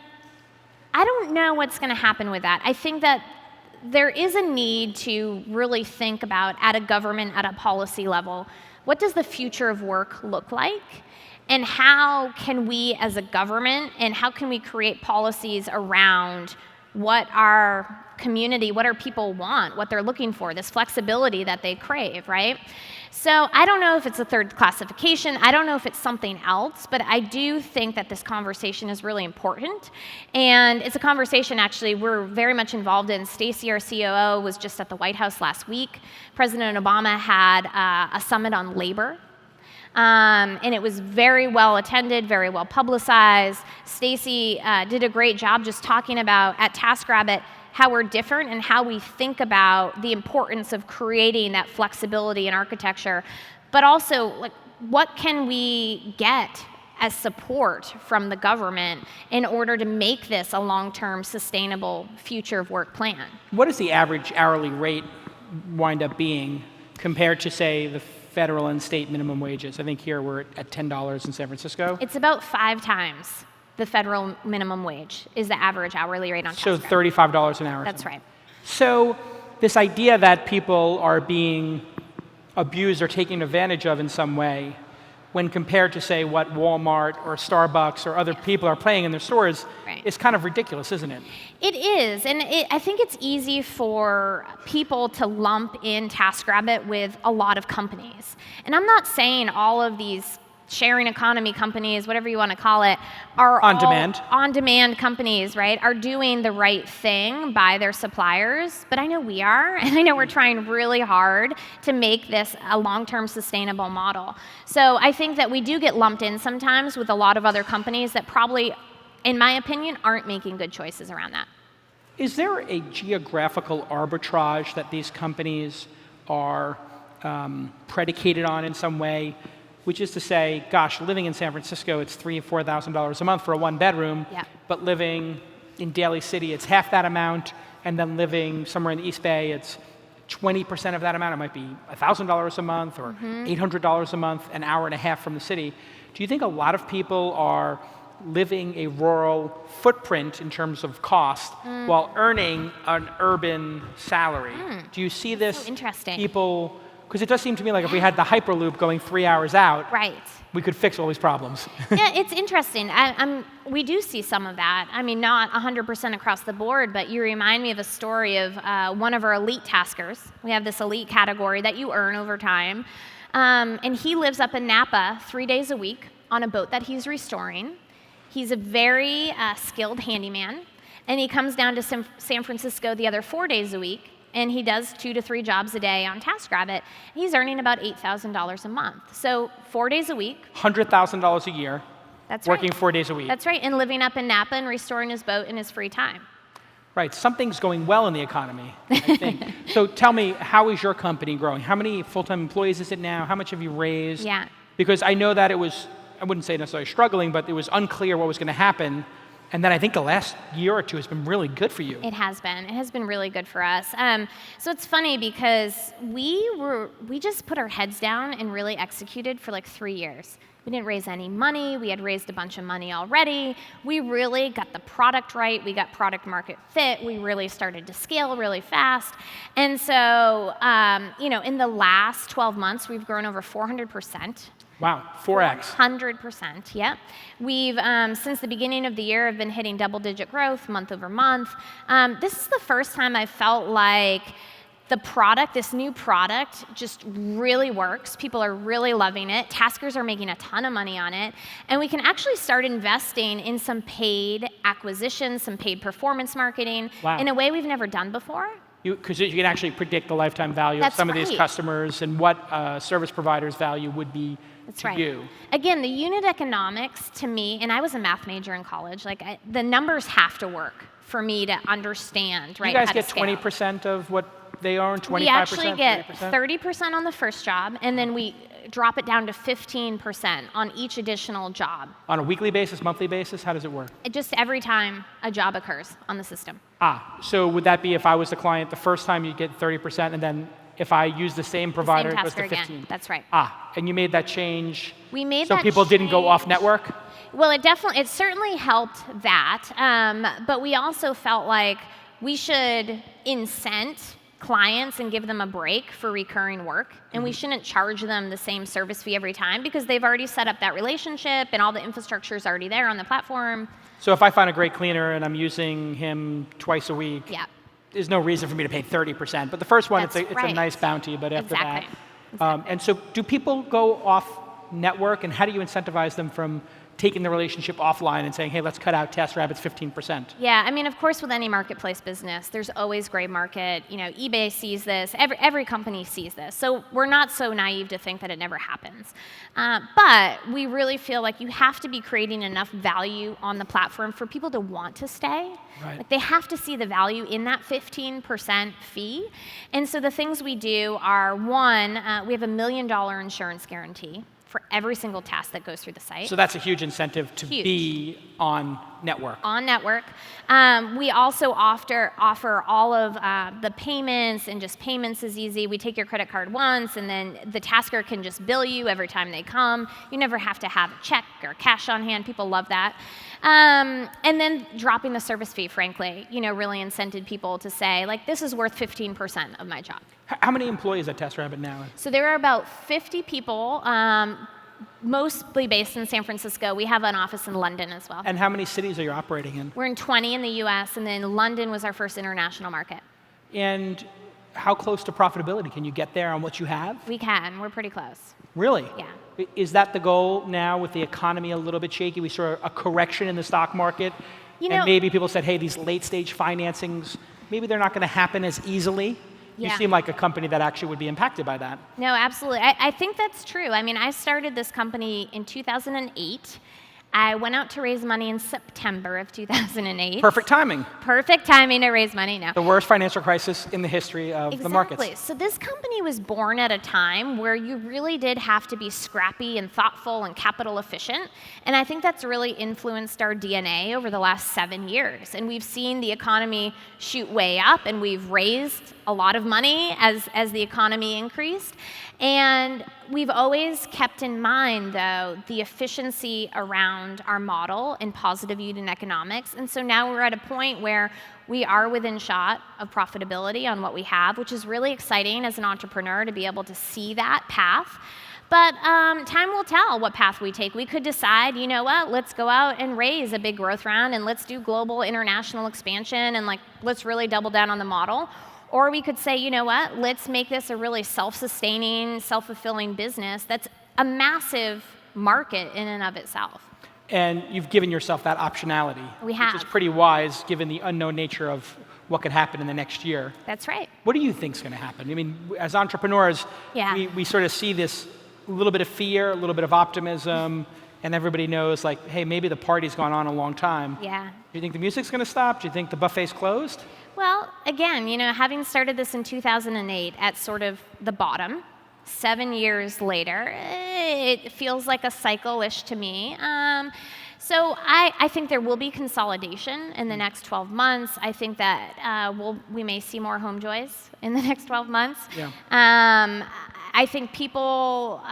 I don't know what's going to happen with that. I think that there is a need to really think about, at a government, at a policy level, what does the future of work look like? And how can we as a government, and how can we create policies around what our community, what our people want, what they're looking for, this flexibility that they crave, right? So I don't know if it's a third classification. I don't know if it's something else, but I do think that this conversation is really important. And it's a conversation, actually, we're very much involved in. Stacey, our COO, was just at the White House last week. President Obama had a summit on labor. And it was very well attended, very well publicized. Stacey did a great job just talking about, at TaskRabbit, how we're different and how we think about the importance of creating that flexibility in architecture, but also, like, what can we get as support from the government in order to make this a long-term, sustainable future of work plan? What does the average hourly rate wind up being compared to, say, the federal and state minimum wages? I think here we're at $10 in San Francisco. It's about 5 times the federal minimum wage is the average hourly rate on So TaskRabbit. $35 an hour. That's right. So this idea that people are being abused or taken advantage of in some way, when compared to, say, what Walmart or Starbucks or other people are paying in their stores, is kind of ridiculous, isn't it? It is, and I think it's easy for people to lump in TaskRabbit with a lot of companies. And I'm not saying all of these sharing economy companies, whatever you want to call it, are on-demand companies, right, are doing the right thing by their suppliers. But I know we are, and I know we're trying really hard to make this a long-term sustainable model. So I think that we do get lumped in sometimes with a lot of other companies that probably, in my opinion, aren't making good choices around that. Is there a geographical arbitrage that these companies are predicated on in some way? Which is to say, gosh, living in San Francisco, it's $3,000 or $4,000 a month for a one-bedroom, but living in Daly City, it's half that amount, and then living somewhere in the East Bay, it's 20% of that amount. It might be $1,000 a month or $800 a month, an hour and a half from the city. Do you think a lot of people are living a rural footprint in terms of cost while earning an urban salary. Do you see this? So interesting. People, because it does seem to me like if we had the Hyperloop going 3 hours out, Right. we could fix all these problems. Yeah, it's interesting. We do see some of that. I mean, not 100% across the board, but you remind me of a story of one of our elite taskers. We have this elite category that you earn over time. And he lives up in Napa 3 days a week on a boat that he's restoring. He's a very skilled handyman. And he comes down to San Francisco the other 4 days a week. And he does 2 to 3 jobs a day on TaskRabbit. He's earning about $8,000 a month. So 4 days a week. $100,000 a year, That's working right. 4 days a week. That's right. And living up in Napa and restoring his boat in his free time. Right, something's going well in the economy, I think. So tell me, how is your company growing? How many full-time employees is it now? How much have you raised? Yeah. Because I know that it was, I wouldn't say necessarily struggling, but it was unclear what was going to happen. And then I think the last year or two has been really good for you. It has been. It has been really good for us. So it's funny because we just put our heads down and really executed for like 3 years. We didn't raise any money. We had raised a bunch of money already. We really got the product right. We got product market fit. We really started to scale really fast. And so, in the last 12 months, we've grown over 400%. Wow, 4x. 100%, yeah. We've, since the beginning of the year, have been hitting double-digit growth month over month. This is the first time I felt like the product, this new product, just really works. People are really loving it. Taskers are making a ton of money on it. And we can actually start investing in some paid acquisitions, some paid performance marketing in a way we've never done before. Because you can actually predict the lifetime value of some of these customers and what service providers' value would be to you. Again, the unit economics to me, and I was a math major in college, the numbers have to work for me to understand, right? You guys get 20% of what they earn, 25%? We actually get 30%? 30% on the first job, and then we drop it down to 15% on each additional job. On a weekly basis, monthly basis, how does it work? Just every time a job occurs on the system. So would that be if I was the client, the first time you get 30%, and then if I use the same provider, it goes to 15%? Again. That's right. And you made that change We made so that people didn't go off network? Well, it certainly helped that, but we also felt like we should incent clients and give them a break for recurring work, and we shouldn't charge them the same service fee every time because they've already set up that relationship and all the infrastructure is already there on the platform. So if I find a great cleaner and I'm using him twice a week, there's no reason for me to pay 30%. But the first one, it's a nice bounty, but after that. And so do people go off network, and how do you incentivize them from taking the relationship offline and saying, hey, let's cut out TaskRabbit's 15%? Yeah, I mean, of course, with any marketplace business, there's always gray market. eBay sees this. Every company sees this. So we're not so naive to think that it never happens. But we really feel like you have to be creating enough value on the platform for people to want to stay. Right. Like they have to see the value in that 15% fee. And so the things we do are, one, we have $1 million insurance guarantee for every single task that goes through the site. So that's a huge incentive to be on network. On network. We also offer all of the payments, and just payments is easy. We take your credit card once, and then the tasker can just bill you every time they come. You never have to have a check or cash on hand. People love that. And then dropping the service fee, frankly, really incented people to say, like, this is worth 15% of my job. How many employees at TaskRabbit now? So there are about 50 people, mostly based in San Francisco. We have an office in London as well. And how many cities are you operating in? We're in 20 in the US, and then London was our first international market. And how close to profitability can you get there on what you have? We can. We're pretty close. Really? Yeah. Is that the goal now with the economy a little bit shaky? We saw a correction in the stock market, and maybe people said, hey, these late-stage financings, maybe they're not going to happen as easily. You seem like a company that actually would be impacted by that. No, absolutely. I think that's true. I mean, I started this company in 2008. I went out to raise money in September of 2008. Perfect timing. Perfect timing to raise money now. The worst financial crisis in the history of the markets. Exactly. So this company was born at a time where you really did have to be scrappy and thoughtful and capital efficient. And I think that's really influenced our DNA over the last 7 years. And we've seen the economy shoot way up, and we've raised a lot of money as the economy increased. And we've always kept in mind, though, the efficiency around around our model and positive unit economics. And so now we're at a point where we are within shot of profitability on what we have, which is really exciting as an entrepreneur to be able to see that path. But time will tell what path we take. We could decide, you know what, let's go out and raise a big growth round and let's do global international expansion and let's really double down on the model. Or we could say, you know what, let's make this a really self-sustaining, self-fulfilling business that's a massive market in and of itself. And you've given yourself that optionality. We have. Which is pretty wise given the unknown nature of what could happen in the next year. That's right. What do you think is going to happen? I mean, as entrepreneurs, we sort of see this little bit of fear, a little bit of optimism, and everybody knows, hey, maybe the party's gone on a long time. Yeah. Do you think the music's going to stop? Do you think the buffet's closed? Well, again, having started this in 2008 at sort of the bottom, 7 years later, it feels like a cycle-ish to me. So I think there will be consolidation in the next 12 months. I think that we may see more home joys in the next 12 months. Yeah. I think people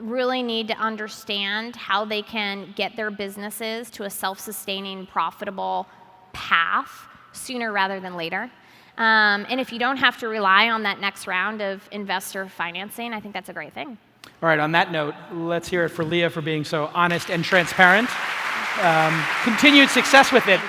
really need to understand how they can get their businesses to a self-sustaining, profitable path sooner rather than later. And if you don't have to rely on that next round of investor financing, I think that's a great thing. All right, on that note, let's hear it for Leah for being so honest and transparent. Continued success with it.